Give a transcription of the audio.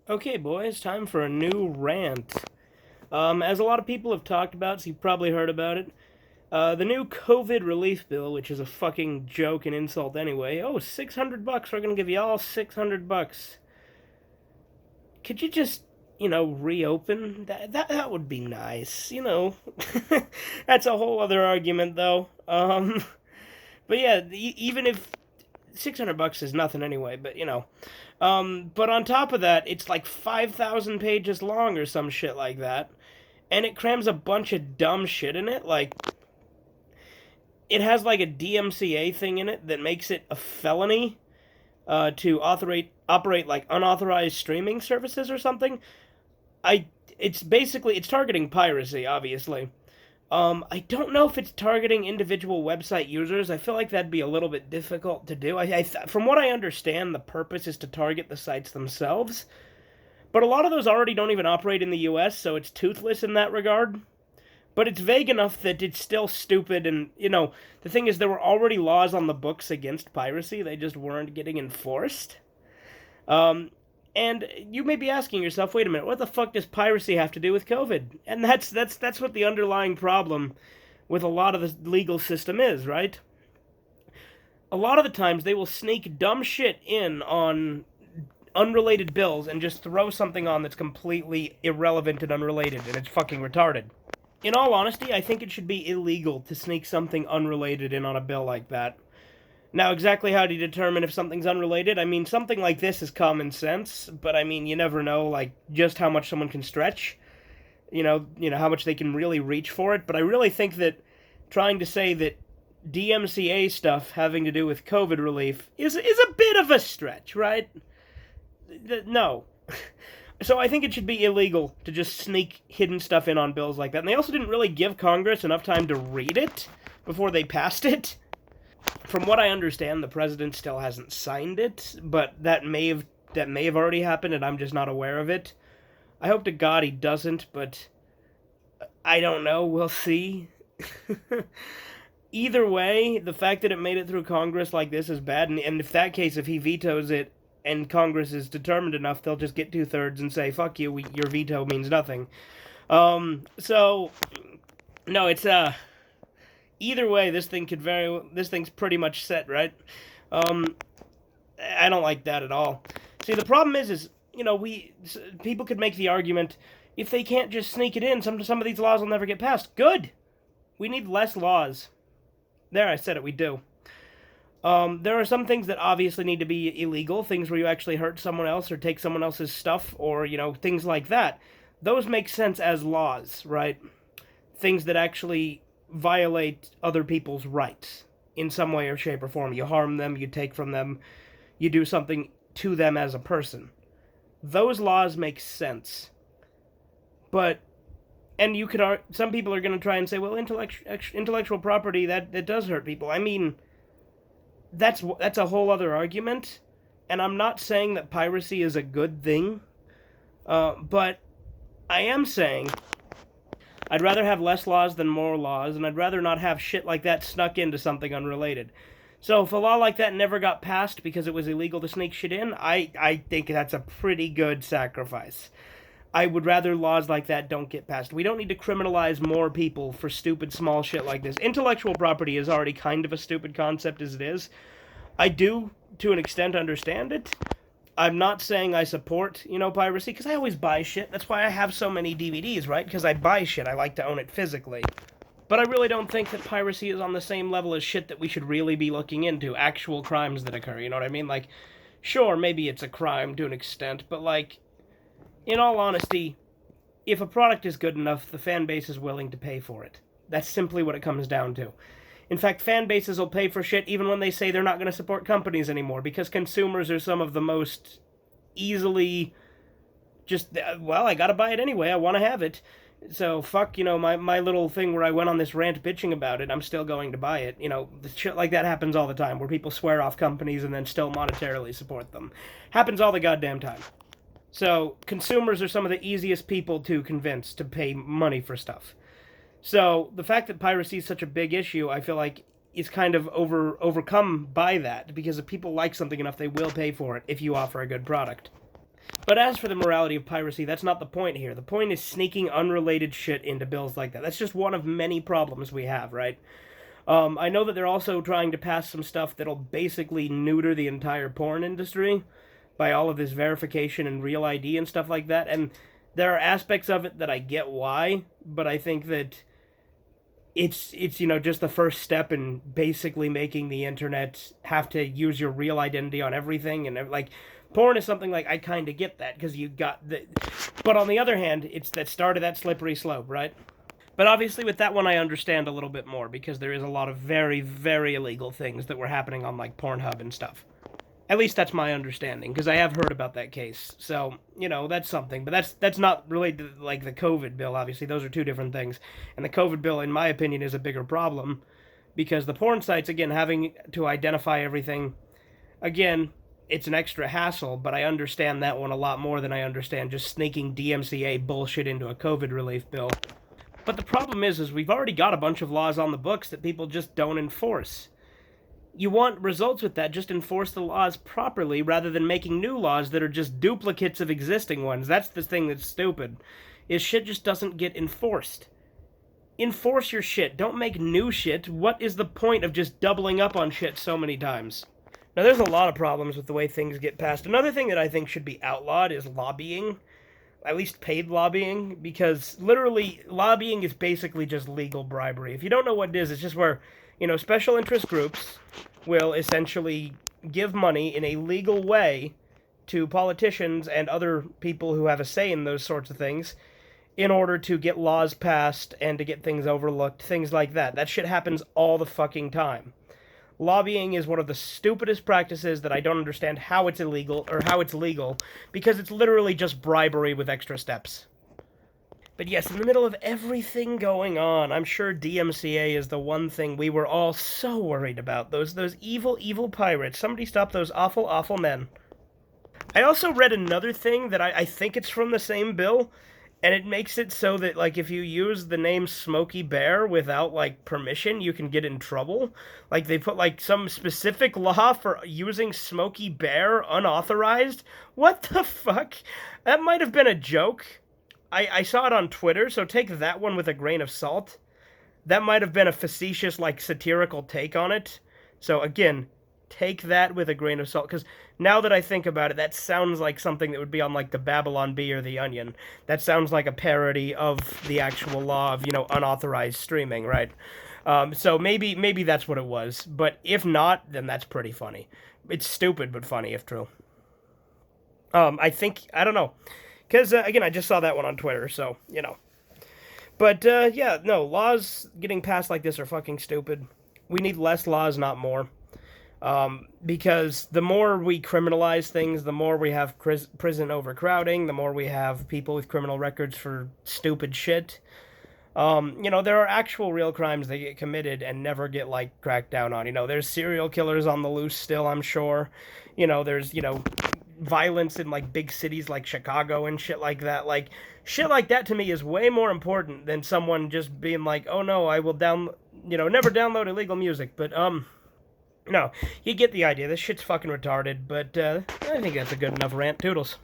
Okay, boys, time for a new rant. As a lot of people have talked about, so you've probably heard about it, the new COVID relief bill, which is a fucking joke and insult anyway. Oh, $600. We're gonna give you all $600. Could you just, reopen? That would be nice. That's a whole other argument, though. But yeah, even if $600 is nothing anyway, but but on top of that, it's like 5,000 pages long or some shit like that. And it crams a bunch of dumb shit in it. Like, it has like a DMCA thing in it that makes it a felony to operate like unauthorized streaming services or something. It's targeting piracy, obviously. I don't know if it's targeting individual website users. I feel like that'd be a little bit difficult to do. From what I understand, the purpose is to target the sites themselves. But a lot of those already don't even operate in the US, so it's toothless in that regard. But it's vague enough that it's still stupid, and, the thing is, there were already laws on the books against piracy, they just weren't getting enforced. Um, and you may be asking yourself, wait a minute, what the fuck does piracy have to do with COVID? And that's what the underlying problem with a lot of the legal system is, right? A lot of the times they will sneak dumb shit in on unrelated bills and just throw something on that's completely irrelevant and unrelated, and it's fucking retarded. In all honesty, I think it should be illegal to sneak something unrelated in on a bill like that. Now, exactly how do you determine if something's unrelated? I mean, something like this is common sense, but I mean, you never know, like, just how much someone can stretch. How much they can really reach for it. But I really think that trying to say that DMCA stuff having to do with COVID relief is a bit of a stretch, right? No. So I think it should be illegal to just sneak hidden stuff in on bills like that. And they also didn't really give Congress enough time to read it before they passed it. From what I understand, the president still hasn't signed it, but that may have already happened, and I'm just not aware of it. I hope to God he doesn't, but I don't know. We'll see. Either way, the fact that it made it through Congress like this is bad, and if that case, if he vetoes it, and Congress is determined enough, they'll just get 2/3 and say, "Fuck you, your veto means nothing." So no, it's either way, this thing's pretty much set, right? Um, I don't like that at all. See, the problem is people could make the argument if they can't just sneak it in, some of these laws will never get passed. Good. We need less laws. There, I said it. We do. There are some things that obviously need to be illegal, things where you actually hurt someone else or take someone else's stuff or, things like that. Those make sense as laws, right? Things that actually violate other people's rights in some way or shape or form. You harm them, you take from them, you do something to them as a person. Those laws make sense. But, and some people are going to try and say, well, intellectual property, that does hurt people. I mean, that's a whole other argument, and I'm not saying that piracy is a good thing, but I am saying I'd rather have less laws than more laws, and I'd rather not have shit like that snuck into something unrelated. So if a law like that never got passed because it was illegal to sneak shit in, I think that's a pretty good sacrifice. I would rather laws like that don't get passed. We don't need to criminalize more people for stupid small shit like this. Intellectual property is already kind of a stupid concept as it is. I do, to an extent, understand it. I'm not saying I support, piracy, because I always buy shit. That's why I have so many DVDs, right? Because I buy shit. I like to own it physically. But I really don't think that piracy is on the same level as shit that we should really be looking into. Actual crimes that occur, you know what I mean? Like, sure, maybe it's a crime to an extent, but, like, in all honesty, if a product is good enough, the fan base is willing to pay for it. That's simply what it comes down to. In fact, fan bases will pay for shit even when they say they're not going to support companies anymore, because consumers are some of the most easily just, well, I gotta buy it anyway, I want to have it. So, fuck, my little thing where I went on this rant bitching about it, I'm still going to buy it. The shit like that happens all the time, where people swear off companies and then still monetarily support them. Happens all the goddamn time. So, consumers are some of the easiest people to convince to pay money for stuff. So, the fact that piracy is such a big issue, I feel like is kind of overcome by that, because if people like something enough, they will pay for it if you offer a good product. But as for the morality of piracy, that's not the point here. The point is sneaking unrelated shit into bills like that. That's just one of many problems we have, right? I know that they're also trying to pass some stuff that'll basically neuter the entire porn industry by all of this verification and real ID and stuff like that. And there are aspects of it that I get why, but I think that it's just the first step in basically making the internet have to use your real identity on everything. And like porn is something like I kind of get that because you got the, but on the other hand, it's that start of that slippery slope, right? But obviously, with that one, I understand a little bit more because there is a lot of very, very illegal things that were happening on like Pornhub and stuff. At least that's my understanding because I have heard about that case. So that's something. But that's not related to like the COVID bill. Obviously, those are two different things. And the COVID bill, in my opinion, is a bigger problem because the porn sites, again, having to identify everything, again, it's an extra hassle. But I understand that one a lot more than I understand just sneaking DMCA bullshit into a COVID relief bill. But the problem is we've already got a bunch of laws on the books that people just don't enforce. You want results with that, just enforce the laws properly rather than making new laws that are just duplicates of existing ones. That's the thing that's stupid, is shit just doesn't get enforced. Enforce your shit. Don't make new shit. What is the point of just doubling up on shit so many times? Now, there's a lot of problems with the way things get passed. Another thing that I think should be outlawed is lobbying. At least paid lobbying, because literally lobbying is basically just legal bribery. If you don't know what it is, it's just where, special interest groups will essentially give money in a legal way to politicians and other people who have a say in those sorts of things in order to get laws passed and to get things overlooked, things like that. That shit happens all the fucking time. Lobbying is one of the stupidest practices that I don't understand how it's illegal, or how it's legal, because it's literally just bribery with extra steps. But yes, in the middle of everything going on, I'm sure DMCA is the one thing we were all so worried about. Those evil, evil pirates. Somebody stop those awful, awful men. I also read another thing that I think it's from the same bill, and it makes it so that, like, if you use the name Smokey Bear without, like, permission, you can get in trouble. Like, they put, like, some specific law for using Smokey Bear unauthorized. What the fuck? That might have been a joke. I saw it on Twitter, so take that one with a grain of salt. That might have been a facetious, like, satirical take on it. So, again, take that with a grain of salt, because now that I think about it, that sounds like something that would be on, like, the Babylon Bee or the Onion. That sounds like a parody of the actual law of, unauthorized streaming, right? So maybe that's what it was. But if not, then that's pretty funny. It's stupid, but funny, if true. I don't know. Because, again, I just saw that one on Twitter, so, But, yeah, no, laws getting passed like this are fucking stupid. We need less laws, not more. Because the more we criminalize things, the more we have prison overcrowding, the more we have people with criminal records for stupid shit. There are actual real crimes that get committed and never get, like, cracked down on. There's serial killers on the loose still, I'm sure. There's, violence in, like, big cities like Chicago and shit like that. Like, shit like that to me is way more important than someone just being like, oh no, I will never download illegal music. But, no, you get the idea. This shit's fucking retarded, but I think that's a good enough rant. Toodles.